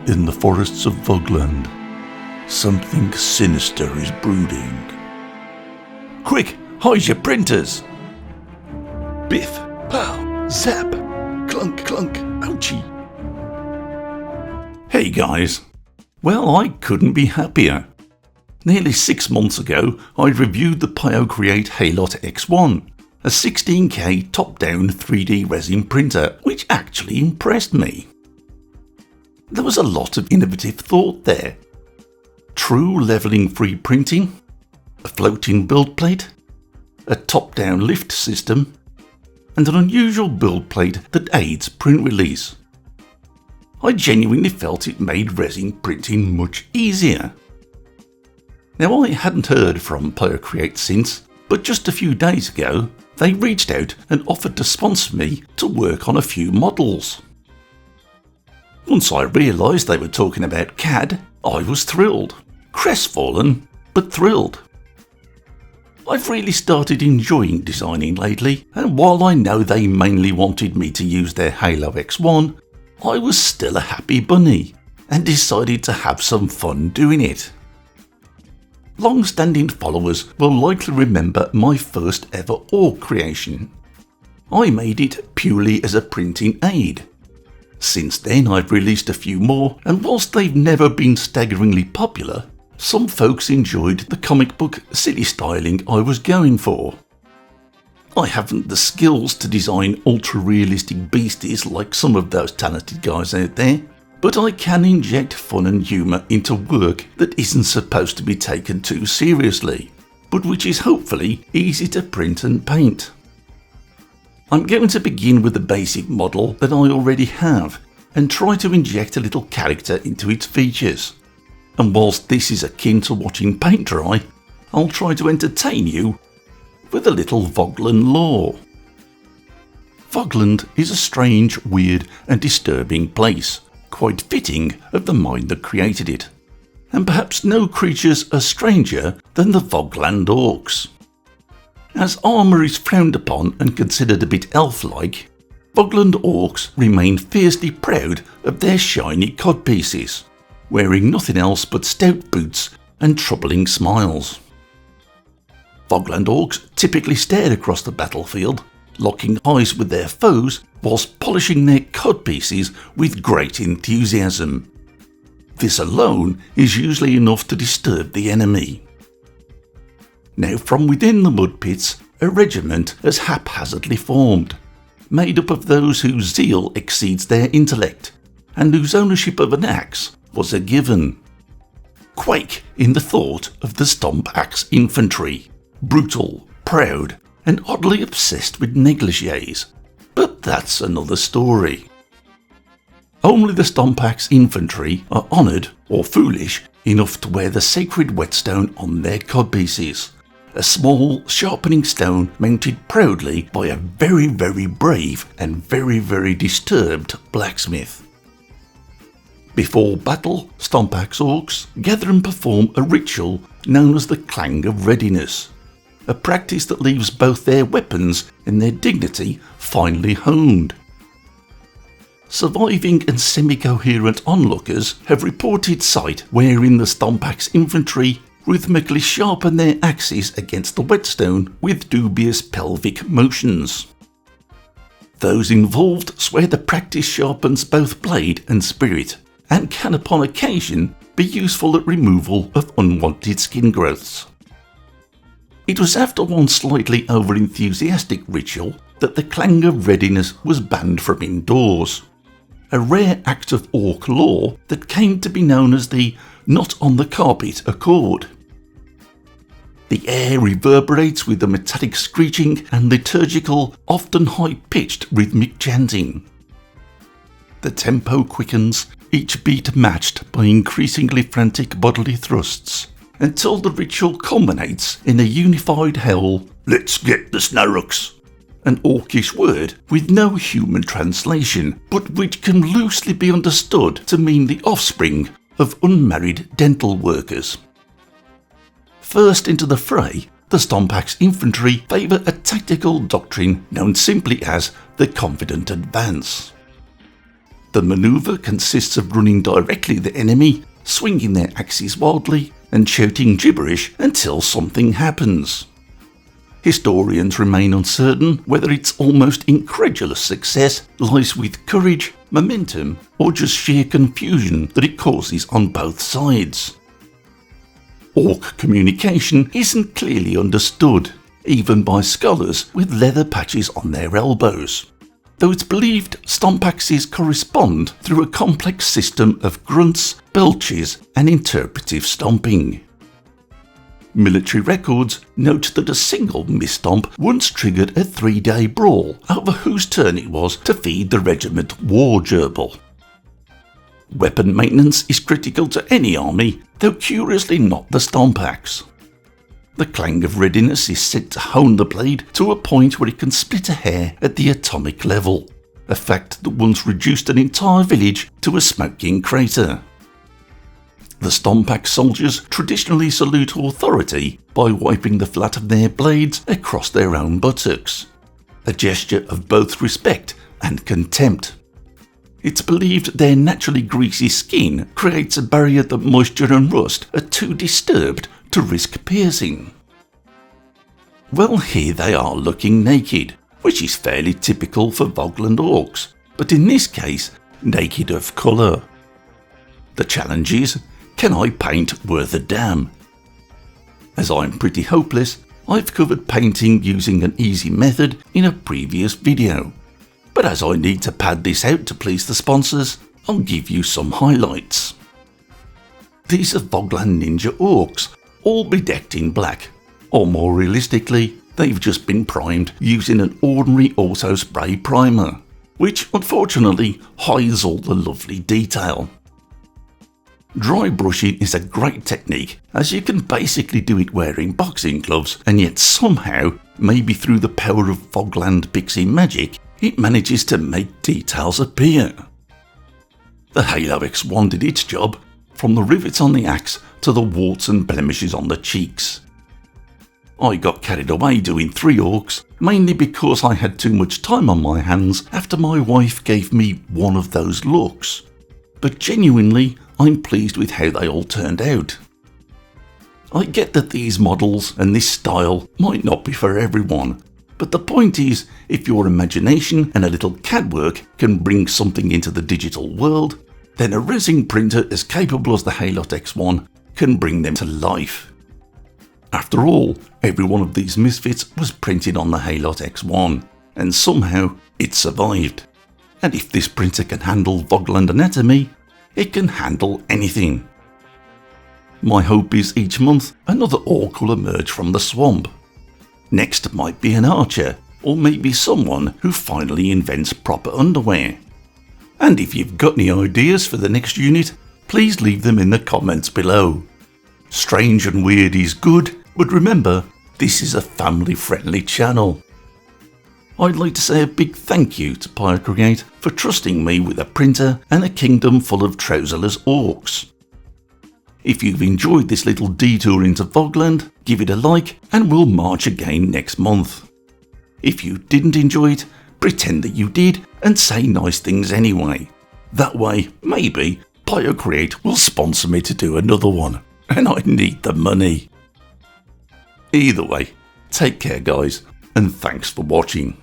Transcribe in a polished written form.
In the forests of Vogland, something sinister is brooding. Quick, hide your printers! Biff, pow, zap, clunk, clunk, ouchie. Hey guys. Well, I couldn't be happier. Nearly 6 months ago, I reviewed the Piocreat HALOT-X1, a 16K top-down 3D resin printer, which actually impressed me. There was a lot of innovative thought there. True levelling-free printing, a floating build plate, a top-down lift system, and an unusual build plate that aids print release. I genuinely felt it made resin printing much easier. Now, I hadn't heard from Piocreat since, but just a few days ago, they reached out and offered to sponsor me to work on a few models. Once I realised they were talking about CAD, I was thrilled. Crestfallen, but thrilled. I've really started enjoying designing lately, and while I know they mainly wanted me to use their HALO-X1, I was still a happy bunny, and decided to have some fun doing it. Long-standing followers will likely remember my first ever Orc creation. I made it purely as a printing aid. Since then I've released a few more, and whilst they've never been staggeringly popular, some folks enjoyed the comic book silly styling I was going for. I haven't the skills to design ultra-realistic beasties like some of those talented guys out there, but I can inject fun and humour into work that isn't supposed to be taken too seriously, but which is hopefully easy to print and paint. I'm going to begin with the basic model that I already have and try to inject a little character into its features. And whilst this is akin to watching paint dry, I'll try to entertain you with a little Vogland lore. Vogland is a strange, weird and disturbing place, quite fitting of the mind that created it. And perhaps no creatures are stranger than the Vogland Orcs. As armour is frowned upon and considered a bit elf-like, Vogland Orcs remain fiercely proud of their shiny codpieces, wearing nothing else but stout boots and troubling smiles. Vogland Orcs typically stare across the battlefield, locking eyes with their foes whilst polishing their codpieces with great enthusiasm. This alone is usually enough to disturb the enemy. Now, from within the mud pits, a regiment has haphazardly formed, made up of those whose zeal exceeds their intellect, and whose ownership of an axe was a given. Quake in the thought of the Stompaxe Infantry, brutal, proud, and oddly obsessed with negligées, but that's another story. Only the Stompaxe Infantry are honoured, or foolish, enough to wear the sacred whetstone on their codpieces, a small sharpening stone mounted proudly by a very, very brave and very, very disturbed blacksmith. Before battle, Stompaxe Orcs gather and perform a ritual known as the Clang of Readiness, a practice that leaves both their weapons and their dignity finely honed. Surviving and semi-coherent onlookers have reported sight wherein the Stompaxe Infantry rhythmically sharpen their axes against the whetstone with dubious pelvic motions. Those involved swear the practice sharpens both blade and spirit, and can upon occasion be useful at removal of unwanted skin growths. It was after one slightly over-enthusiastic ritual that the Clang of Readiness was banned from indoors, a rare act of Orc law that came to be known as the Not on the Carpet Accord. The air reverberates with the metallic screeching and liturgical, often high-pitched rhythmic chanting. The tempo quickens, each beat matched by increasingly frantic bodily thrusts, until the ritual culminates in a unified howl, "Let's get the snarrucks," an Orcish word with no human translation, but which can loosely be understood to mean the offspring of unmarried dental workers. First into the fray, the Stompaxe Infantry favour a tactical doctrine known simply as the confident advance. The manoeuvre consists of running directly at the enemy, swinging their axes wildly, and shouting gibberish until something happens. Historians remain uncertain whether its almost incredulous success lies with courage, momentum, or just sheer confusion that it causes on both sides. Orc communication isn't clearly understood, even by scholars with leather patches on their elbows, though it's believed Stompaxes correspond through a complex system of grunts, belches, and interpretive stomping. Military records note that a single misstomp once triggered a 3-day brawl over whose turn it was to feed the regiment war gerbil. Weapon maintenance is critical to any army, though curiously not the Stompaxe. The clang of readiness is said to hone the blade to a point where it can split a hair at the atomic level, a fact that once reduced an entire village to a smoking crater. The Stompaxe soldiers traditionally salute authority by wiping the flat of their blades across their own buttocks, a gesture of both respect and contempt. It's believed their naturally greasy skin creates a barrier that moisture and rust are too disturbed to risk piercing. Well, here they are looking naked, which is fairly typical for Vogland Orcs, but in this case, naked of colour. The challenge is, can I paint worth a damn? As I'm pretty hopeless, I've covered painting using an easy method in a previous video. But as I need to pad this out to please the sponsors, I'll give you some highlights. These are Vogland Ninja Orcs, all bedecked in black, or more realistically, they've just been primed using an ordinary auto spray primer, which unfortunately hides all the lovely detail. Dry brushing is a great technique, as you can basically do it wearing boxing gloves, and yet somehow, maybe through the power of Vogland pixie magic, it manages to make details appear. The HALOT-X1 did its job, from the rivets on the axe to the warts and blemishes on the cheeks. I got carried away doing 3 orcs, mainly because I had too much time on my hands after my wife gave me one of those looks. But genuinely, I'm pleased with how they all turned out. I get that these models and this style might not be for everyone, but the point is, if your imagination and a little CAD work can bring something into the digital world, then a resin printer as capable as the HALOT-X1 can bring them to life. After all, every one of these misfits was printed on the HALOT-X1, and somehow it survived. And if this printer can handle Vogland anatomy, it can handle anything. My hope is each month another orc will emerge from the swamp. Next might be an archer, or maybe someone who finally invents proper underwear. And if you've got any ideas for the next unit, please leave them in the comments below. Strange and weird is good, but remember, this is a family-friendly channel. I'd like to say a big thank you to Piocreat for trusting me with a printer and a kingdom full of trouserless orcs. If you've enjoyed this little detour into Vogland, give it a like and we'll march again next month. If you didn't enjoy it, pretend that you did and say nice things anyway. That way, maybe, Piocreat will sponsor me to do another one, and I need the money. Either way, take care guys, and thanks for watching.